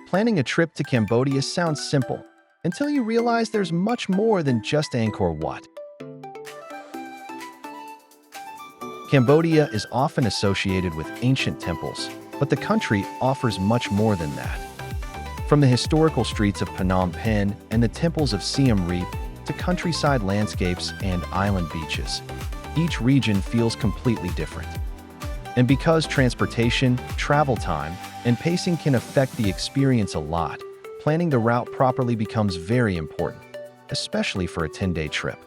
Planning a trip to Cambodia sounds simple, until you realize there's much more than just Angkor Wat. Cambodia is often associated with ancient temples, but the country offers much more than that. From the historical streets of Phnom Penh and the temples of Siem Reap to countryside landscapes and island beaches, each region feels completely different. And because transportation, travel time, and pacing can affect the experience a lot, planning the route properly becomes very important, especially for a 10-day trip.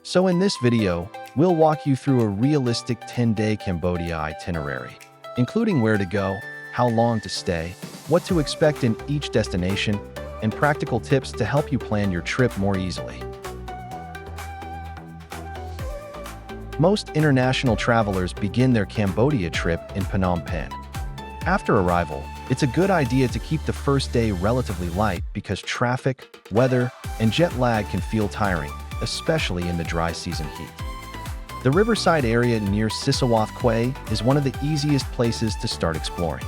So in this video, we'll walk you through a realistic 10-day Cambodia itinerary, including where to go, how long to stay, what to expect in each destination, and practical tips to help you plan your trip more easily. Most international travelers begin their Cambodia trip in Phnom Penh. After arrival, it's a good idea to keep the first day relatively light because traffic, weather, and jet lag can feel tiring, especially in the dry season heat. The riverside area near Sisawath Quay is one of the easiest places to start exploring.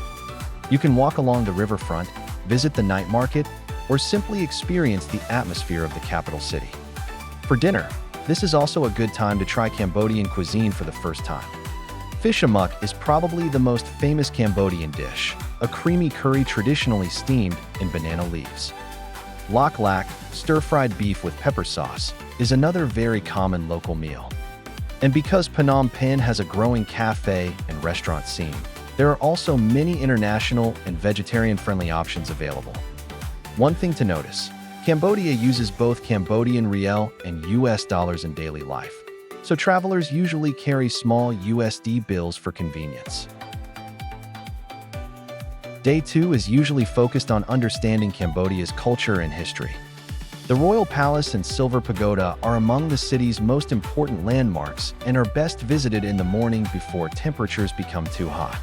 You can walk along the riverfront, visit the night market, or simply experience the atmosphere of the capital city. For dinner, this is also a good time to try Cambodian cuisine for the first time. Fish amok is probably the most famous Cambodian dish, a creamy curry traditionally steamed in banana leaves. Lak lak, stir-fried beef with pepper sauce, is another very common local meal. And because Phnom Penh has a growing cafe and restaurant scene, there are also many international and vegetarian-friendly options available. One thing to notice, Cambodia uses both Cambodian riel and US dollars in daily life, so travelers usually carry small USD bills for convenience. Day 2 is usually focused on understanding Cambodia's culture and history. The Royal Palace and Silver Pagoda are among the city's most important landmarks and are best visited in the morning before temperatures become too hot.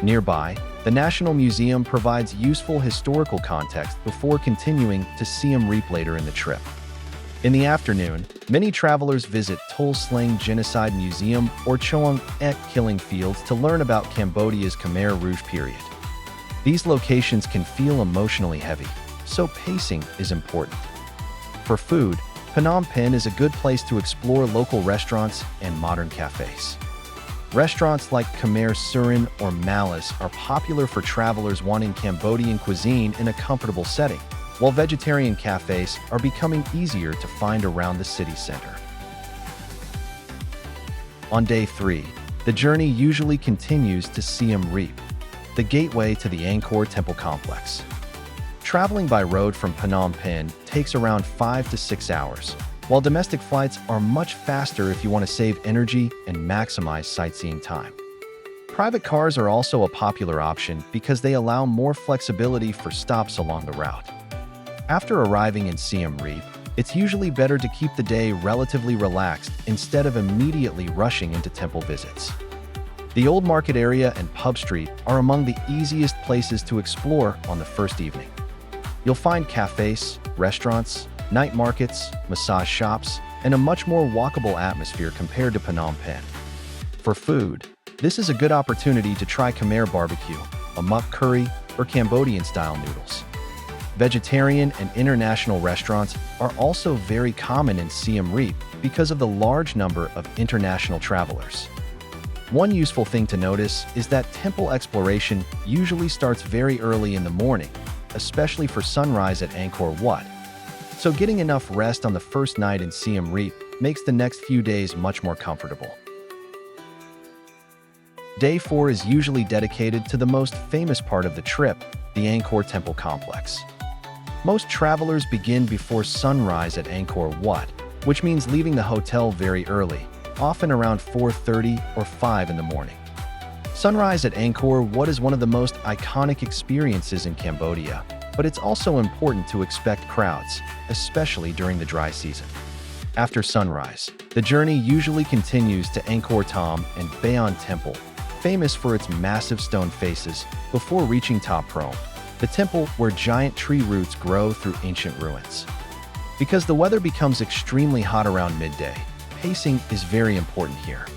Nearby, the National Museum provides useful historical context before continuing to Siem Reap later in the trip. In the afternoon, many travelers visit Tonlé Sap Genocide Museum or Choang Ek Killing Fields to learn about Cambodia's Khmer Rouge period. These locations can feel emotionally heavy, so pacing is important. For food, Phnom Penh is a good place to explore local restaurants and modern cafes. Restaurants like Khmer Surin or Malice are popular for travelers wanting Cambodian cuisine in a comfortable setting, while vegetarian cafes are becoming easier to find around the city center. On day 3, the journey usually continues to Siem Reap, the gateway to the Angkor Temple complex. Traveling by road from Phnom Penh takes around 5 to 6 hours, while domestic flights are much faster if you want to save energy and maximize sightseeing time. Private cars are also a popular option because they allow more flexibility for stops along the route. After arriving in Siem Reap, it's usually better to keep the day relatively relaxed instead of immediately rushing into temple visits. The Old Market area and Pub Street are among the easiest places to explore on the first evening. You'll find cafes, restaurants, night markets, massage shops, and a much more walkable atmosphere compared to Phnom Penh. For food, this is a good opportunity to try Khmer barbecue, amok curry, or Cambodian-style noodles. Vegetarian and international restaurants are also very common in Siem Reap because of the large number of international travelers. One useful thing to notice is that temple exploration usually starts very early in the morning, especially for sunrise at Angkor Wat. So getting enough rest on the first night in Siem Reap makes the next few days much more comfortable. Day 4 is usually dedicated to the most famous part of the trip, the Angkor Temple complex. Most travelers begin before sunrise at Angkor Wat, which means leaving the hotel very early, often around 4:30 or 5 in the morning. Sunrise at Angkor Wat is one of the most iconic experiences in Cambodia, but it's also important to expect crowds, especially during the dry season. After sunrise, the journey usually continues to Angkor Thom and Bayon Temple, famous for its massive stone faces, before reaching Ta Prohm, the temple where giant tree roots grow through ancient ruins. Because the weather becomes extremely hot around midday, pacing is very important here.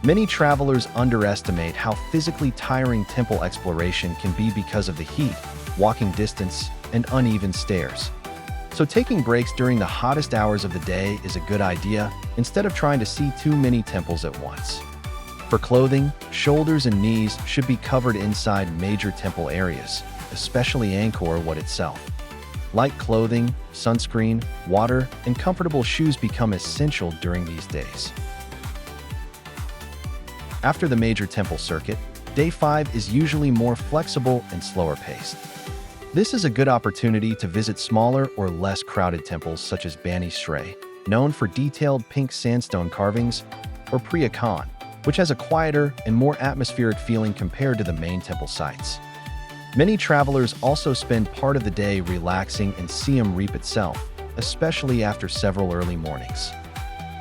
Many travelers underestimate how physically tiring temple exploration can be because of the heat, walking distance, and uneven stairs. So taking breaks during the hottest hours of the day is a good idea instead of trying to see too many temples at once. For clothing, shoulders and knees should be covered inside major temple areas, especially Angkor Wat itself. Light clothing, sunscreen, water, and comfortable shoes become essential during these days. After the major temple circuit, Day 5 is usually more flexible and slower paced. This is a good opportunity to visit smaller or less crowded temples such as Bani Sray, known for detailed pink sandstone carvings, or Priya Khan, which has a quieter and more atmospheric feeling compared to the main temple sites. Many travelers also spend part of the day relaxing in Siem Reap itself, especially after several early mornings.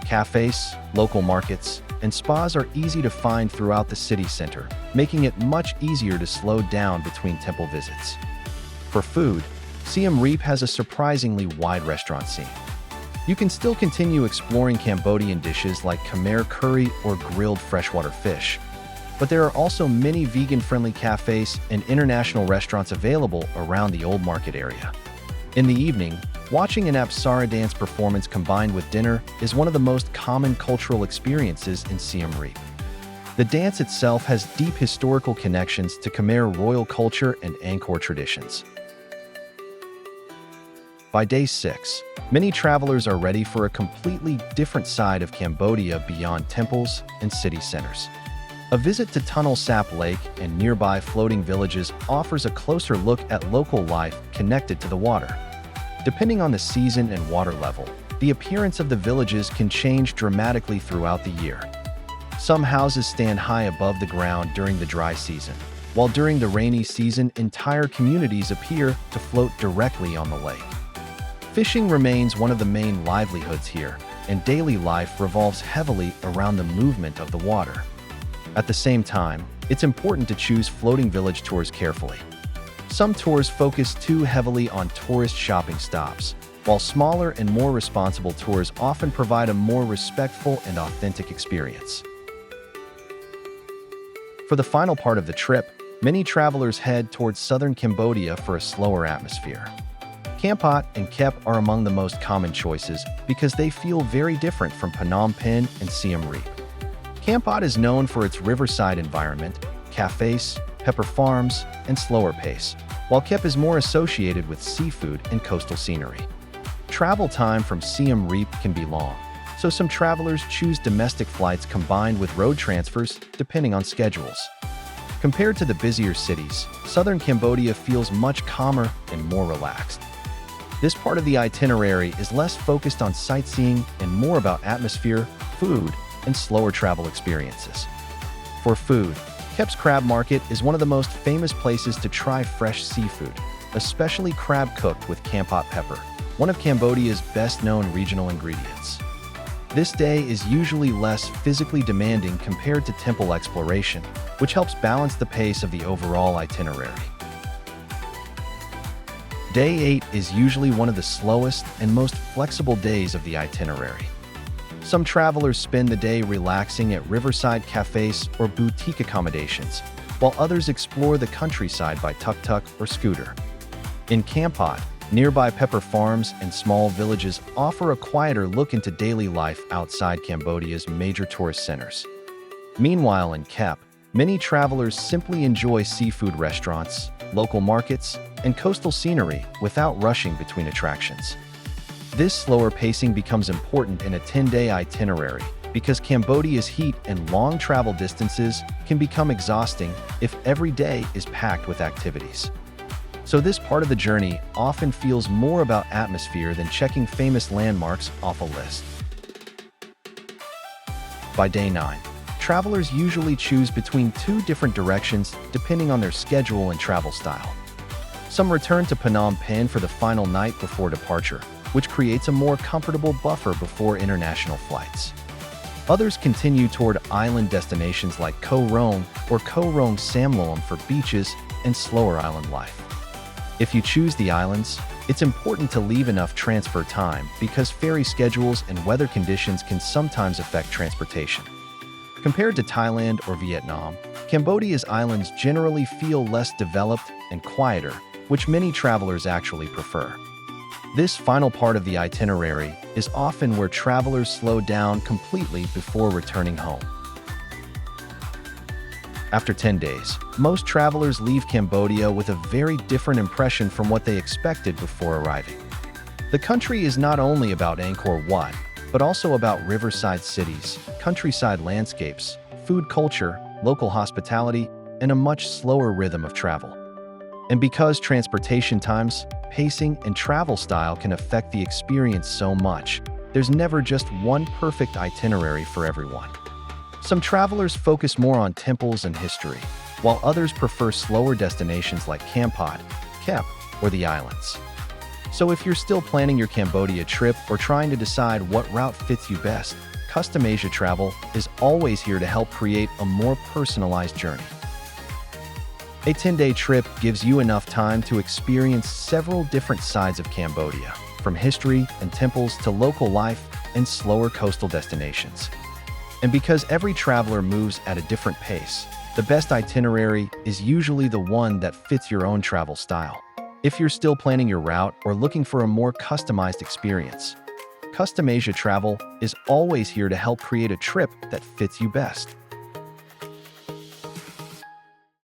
Cafes, local markets, and spas are easy to find throughout the city center, making it much easier to slow down between temple visits. For food, Siem Reap has a surprisingly wide restaurant scene. You can still continue exploring Cambodian dishes like Khmer curry or grilled freshwater fish, but there are also many vegan-friendly cafes and international restaurants available around the Old Market area. In the evening, watching an Apsara dance performance combined with dinner is one of the most common cultural experiences in Siem Reap. The dance itself has deep historical connections to Khmer royal culture and Angkor traditions. By Day 6, many travelers are ready for a completely different side of Cambodia beyond temples and city centers. A visit to Tonlé Sap Lake and nearby floating villages offers a closer look at local life connected to the water. Depending on the season and water level, the appearance of the villages can change dramatically throughout the year. Some houses stand high above the ground during the dry season, while during the rainy season, entire communities appear to float directly on the lake. Fishing remains one of the main livelihoods here, and daily life revolves heavily around the movement of the water. At the same time, it's important to choose floating village tours carefully. Some tours focus too heavily on tourist shopping stops, while smaller and more responsible tours often provide a more respectful and authentic experience. For the final part of the trip, many travelers head towards southern Cambodia for a slower atmosphere. Kampot and Kep are among the most common choices because they feel very different from Phnom Penh and Siem Reap. Kampot is known for its riverside environment, cafes, pepper farms, and slower pace, while Kep is more associated with seafood and coastal scenery. Travel time from Siem Reap can be long, so some travelers choose domestic flights combined with road transfers depending on schedules. Compared to the busier cities, southern Cambodia feels much calmer and more relaxed. This part of the itinerary is less focused on sightseeing and more about atmosphere, food, and slower travel experiences. For food, Kep's Crab Market is one of the most famous places to try fresh seafood, especially crab cooked with Kampot pepper, one of Cambodia's best-known regional ingredients. This day is usually less physically demanding compared to temple exploration, which helps balance the pace of the overall itinerary. Day 8 is usually one of the slowest and most flexible days of the itinerary. Some travelers spend the day relaxing at riverside cafes or boutique accommodations, while others explore the countryside by tuk-tuk or scooter. In Kampot, nearby pepper farms and small villages offer a quieter look into daily life outside Cambodia's major tourist centers. Meanwhile, in Kep, many travelers simply enjoy seafood restaurants, local markets, and coastal scenery without rushing between attractions. This slower pacing becomes important in a 10-day itinerary because Cambodia's heat and long travel distances can become exhausting if every day is packed with activities. So this part of the journey often feels more about atmosphere than checking famous landmarks off a list. By Day 9, travelers usually choose between two different directions depending on their schedule and travel style. Some return to Phnom Penh for the final night before departure, which creates a more comfortable buffer before international flights. Others continue toward island destinations like Koh Rong or Koh Rong Samloem for beaches and slower island life. If you choose the islands, it's important to leave enough transfer time because ferry schedules and weather conditions can sometimes affect transportation. Compared to Thailand or Vietnam, Cambodia's islands generally feel less developed and quieter, which many travelers actually prefer. This final part of the itinerary is often where travelers slow down completely before returning home. After 10 days, most travelers leave Cambodia with a very different impression from what they expected before arriving. The country is not only about Angkor Wat, but also about riverside cities, countryside landscapes, food culture, local hospitality, and a much slower rhythm of travel. And because transportation times, pacing, and travel style can affect the experience so much, there's never just one perfect itinerary for everyone. Some travelers focus more on temples and history, while others prefer slower destinations like Kampot, Kep, or the islands. So if you're still planning your Cambodia trip or trying to decide what route fits you best, Custom Asia Travel is always here to help create a more personalized journey. A 10-day trip gives you enough time to experience several different sides of Cambodia, from history and temples to local life and slower coastal destinations. And because every traveler moves at a different pace, the best itinerary is usually the one that fits your own travel style. If you're still planning your route or looking for a more customized experience, Custom Asia Travel is always here to help create a trip that fits you best.